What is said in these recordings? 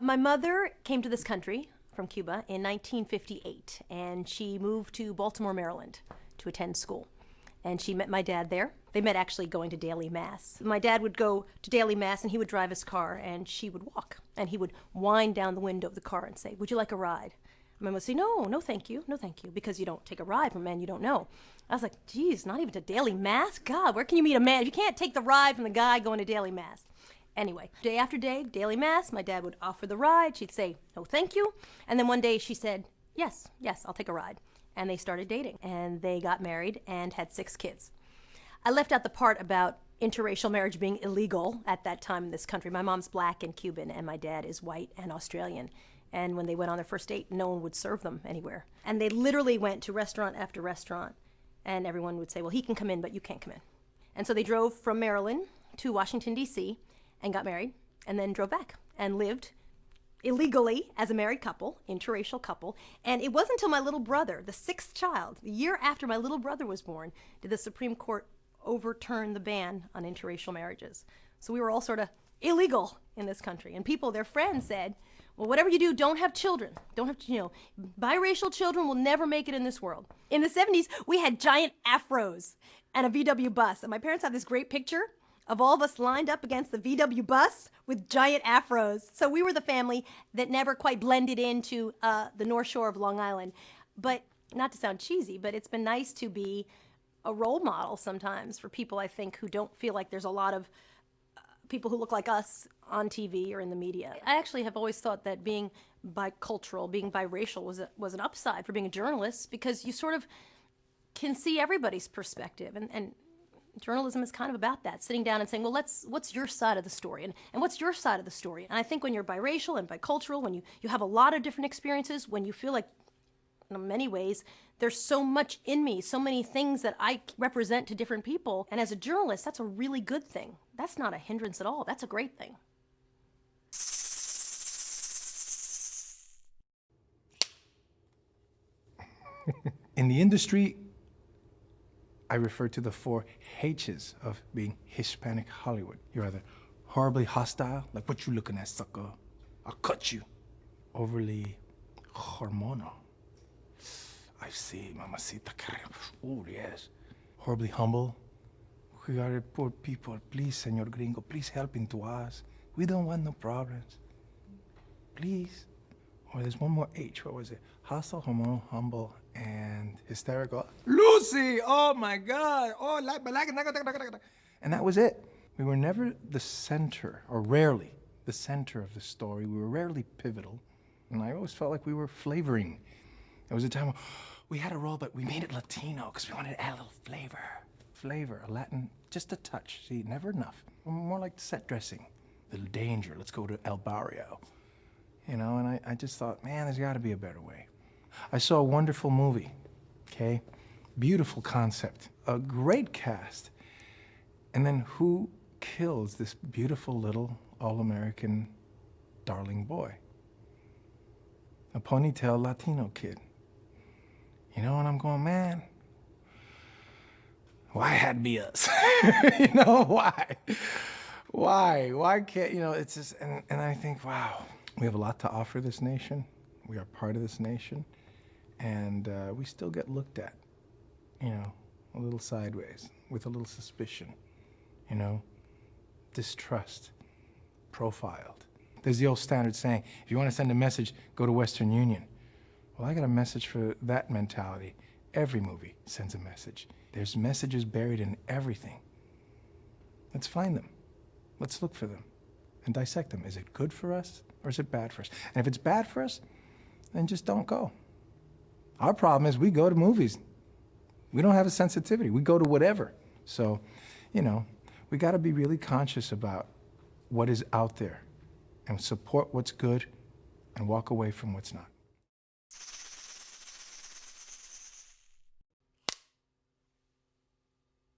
My mother came to this country from Cuba in 1958, and she moved to Baltimore, Maryland to attend school. And she met my dad there. They met actually going to daily mass. My dad would go to daily mass and he would drive his car and she would walk. And he would wind down the window of the car and say, "Would you like a ride?" My mom would say, "No, no thank you, no thank you," because you don't take a ride from a man you don't know. I was like, geez, not even to daily mass? God, where can you meet a man? You can't take the ride from the guy going to daily mass. Anyway, day after day, daily mass, my dad would offer the ride. She'd say, "No thank you." And then one day she said, yes, I'll take a ride. And they started dating, and they got married and had 6 kids. I left out the part about interracial marriage being illegal at that time in this country. My mom's black and Cuban, and my dad is white and Australian. And when they went on their first date, no one would serve them anywhere. And they literally went to restaurant after restaurant, and everyone would say, "Well, he can come in, but you can't come in." And so they drove from Maryland to Washington, D.C., and got married, and then drove back and lived illegally as a married couple, interracial couple. And it wasn't until my little brother, the 6th child, the year after my little brother was born, did the Supreme Court overturn the ban on interracial marriages. So we were all sort of illegal in this country. And people, their friends said, "Well, whatever you do, don't have children. Don't have, biracial children will never make it in this world." In the 70s, we had giant afros and a VW bus. And my parents have this great picture of all of us lined up against the VW bus with giant afros. So we were the family that never quite blended into the North Shore of Long Island. But not to sound cheesy, but it's been nice to be a role model sometimes for people, I think, who don't feel like there's a lot of people who look like us on TV or in the media. I actually have always thought that being bicultural, being biracial was an upside for being a journalist, because you sort of can see everybody's perspective. And journalism is kind of about that, sitting down and saying, well, what's your side of the story? And what's your side of the story? And I think when you're biracial and bicultural, when you have a lot of different experiences, when you feel like, in many ways, there's so much in me, so many things that I represent to different people. And as a journalist, that's a really good thing. That's not a hindrance at all. That's a great thing. In the industry, I refer to the 4 H's of being Hispanic Hollywood. You're either horribly hostile, like "what you looking at, sucker? I'll cut you." Overly hormonal. I see, mamacita. Oh, yes. Horribly humble. "We are poor people. Please, señor gringo, please help into us. We don't want no problems. Please." Or there's one more H. What was it? Hostile, hormonal, humble, and hysterical. Lucy! Oh my God! Oh, and that was it. We were never the center, or rarely the center of the story. We were rarely pivotal. And I always felt like we were flavoring. There was a time when we had a role, but we made it Latino because we wanted to add a little flavor, a Latin, just a touch. See, never enough. More like set dressing. Little danger. Let's go to El Barrio. And I just thought, man, there's got to be a better way. I saw a wonderful movie, okay? Beautiful concept, a great cast. And then who kills this beautiful little all-American darling boy? A ponytail Latino kid. And I'm going, man, why had to be us? Why? Why can't, it's just, and I think, wow, we have a lot to offer this nation. We are part of this nation. And we still get looked at, a little sideways, with a little suspicion, distrust, profiled. There's the old standard saying, if you want to send a message, go to Western Union. Well, I got a message for that mentality. Every movie sends a message. There's messages buried in everything. Let's find them. Let's look for them and dissect them. Is it good for us or is it bad for us? And if it's bad for us, then just don't go. Our problem is we go to movies. We don't have a sensitivity. We go to whatever. So, we got to be really conscious about what is out there and support what's good and walk away from what's not.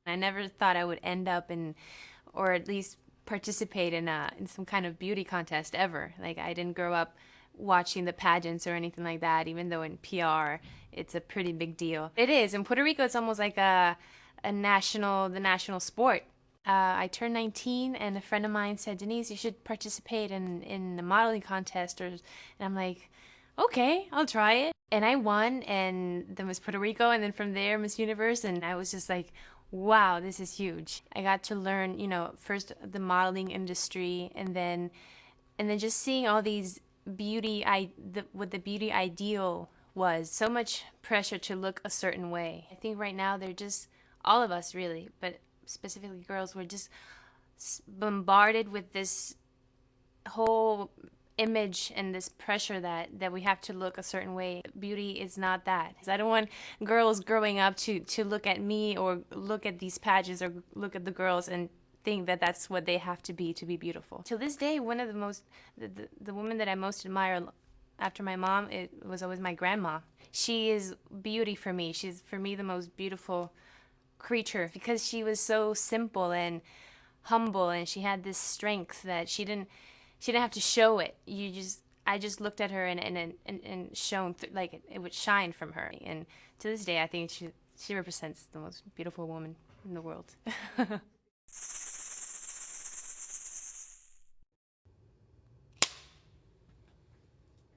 I never thought I would end up or at least participate in some kind of beauty contest ever. Like, I didn't grow up watching the pageants or anything like that, even though in PR it's a pretty big deal. It is. In Puerto Rico, it's almost like the national sport. I turned 19, and a friend of mine said, Denise, you should participate in the modeling contest. And I'm like, okay, I'll try it. And I won, and then Miss Puerto Rico, and then from there, Miss Universe. And I was just like, wow, this is huge. I got to learn, first the modeling industry, and then just seeing all these what the beauty ideal was. So much pressure to look a certain way. I think right now they're just, all of us really, but specifically girls, were just bombarded with this whole image and this pressure that we have to look a certain way. Beauty is not that. I don't want girls growing up to look at me or look at these pageants or look at the girls and think that that's what they have to be beautiful. Till this day, one of the woman that I most admire after my mom, it was always my grandma. She is beauty for me. She's, for me, the most beautiful creature because she was so simple and humble, and she had this strength that she didn't have to show it. I just looked at her and shone, like it would shine from her. And to this day, I think she represents the most beautiful woman in the world.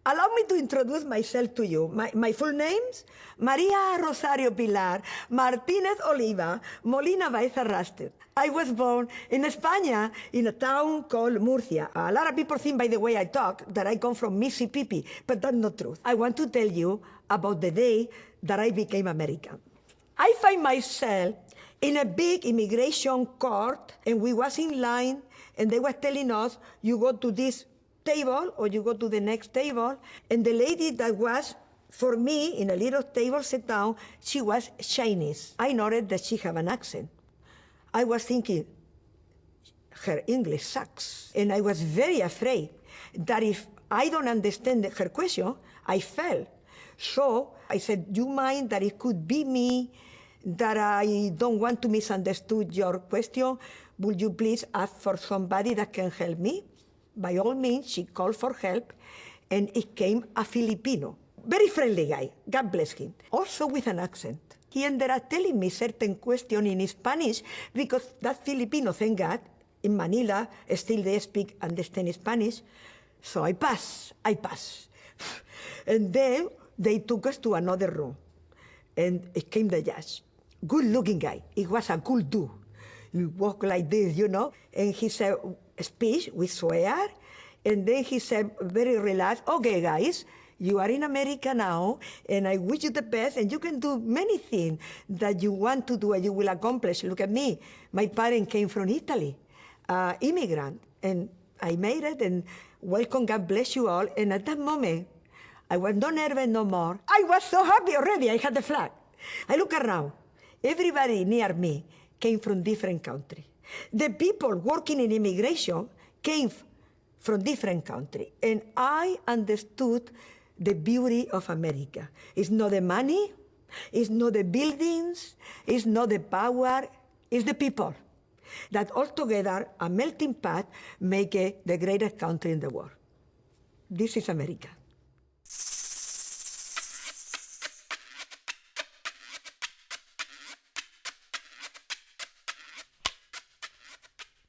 Allow me to introduce myself to you. My full names: Maria Rosario Pilar Martinez Oliva Molina Baeza Rasted. I was born in España, in a town called Murcia. A lot of people think by the way I talk that I come from Mississippi, but that's not true. I want to tell you about the day that I became American. I find myself in a big immigration court, and we was in line, and they were telling us, you go to this table or you go to the next table, and the lady that was for me in a little table sat down. She was Chinese. I noted that she had an accent. I was thinking, her English sucks. And I was very afraid that if I don't understand her question, I fail. So I said, do you mind that it could be me, that I don't want to misunderstood your question? Would you please ask for somebody that can help me? By all means, she called for help, and it came a Filipino. Very friendly guy, God bless him. Also with an accent. He ended up telling me certain question in Spanish, because that Filipino, thank God, in Manila, still they speak, understand Spanish. So I pass. And then they took us to another room, and it came the judge. Good-looking guy. It was a cool dude. He walked like this, and he said, speech, we swear, and then he said, very relaxed, okay, guys, you are in America now, and I wish you the best, and you can do many things that you want to do and you will accomplish. Look at me. My parents came from Italy, immigrant, and I made it, and welcome, God bless you all. And at that moment, I was not nervous no more. I was so happy already. I had the flag. I look around. Everybody near me came from different countries. The people working in immigration came from different countries. And I understood the beauty of America. It's not the money, it's not the buildings, it's not the power, it's the people. That all together, a melting pot, make it the greatest country in the world. This is America.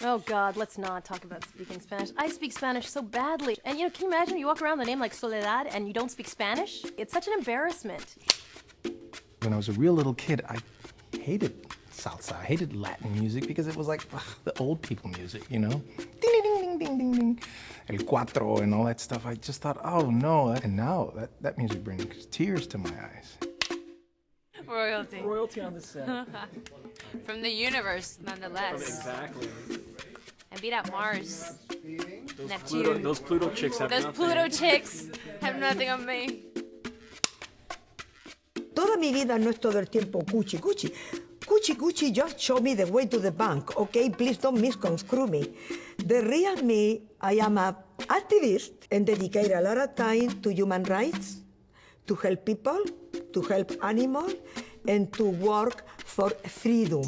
Oh God, let's not talk about speaking Spanish. I speak Spanish so badly. And can you imagine you walk around with a name like Soledad and you don't speak Spanish? It's such an embarrassment. When I was a real little kid, I hated salsa. I hated Latin music because it was like the old people music, Ding, ding, ding, ding, ding, ding. El cuatro and all that stuff. I just thought, oh no. And now that music brings tears to my eyes. Royalty. Royalty on the set. From the universe, nonetheless. Exactly. I beat out Mars, Neptune. Those Pluto chicks have Those nothing. Pluto chicks have nothing on me. Toda mi vida no es todo el tiempo cuchi, cuchi. Cuchi, cuchi just show me the way to the bank, okay? Please don't misconstrue me. The real me, I am an activist and dedicate a lot of time to human rights, to help people, to help animals, and to work for freedom.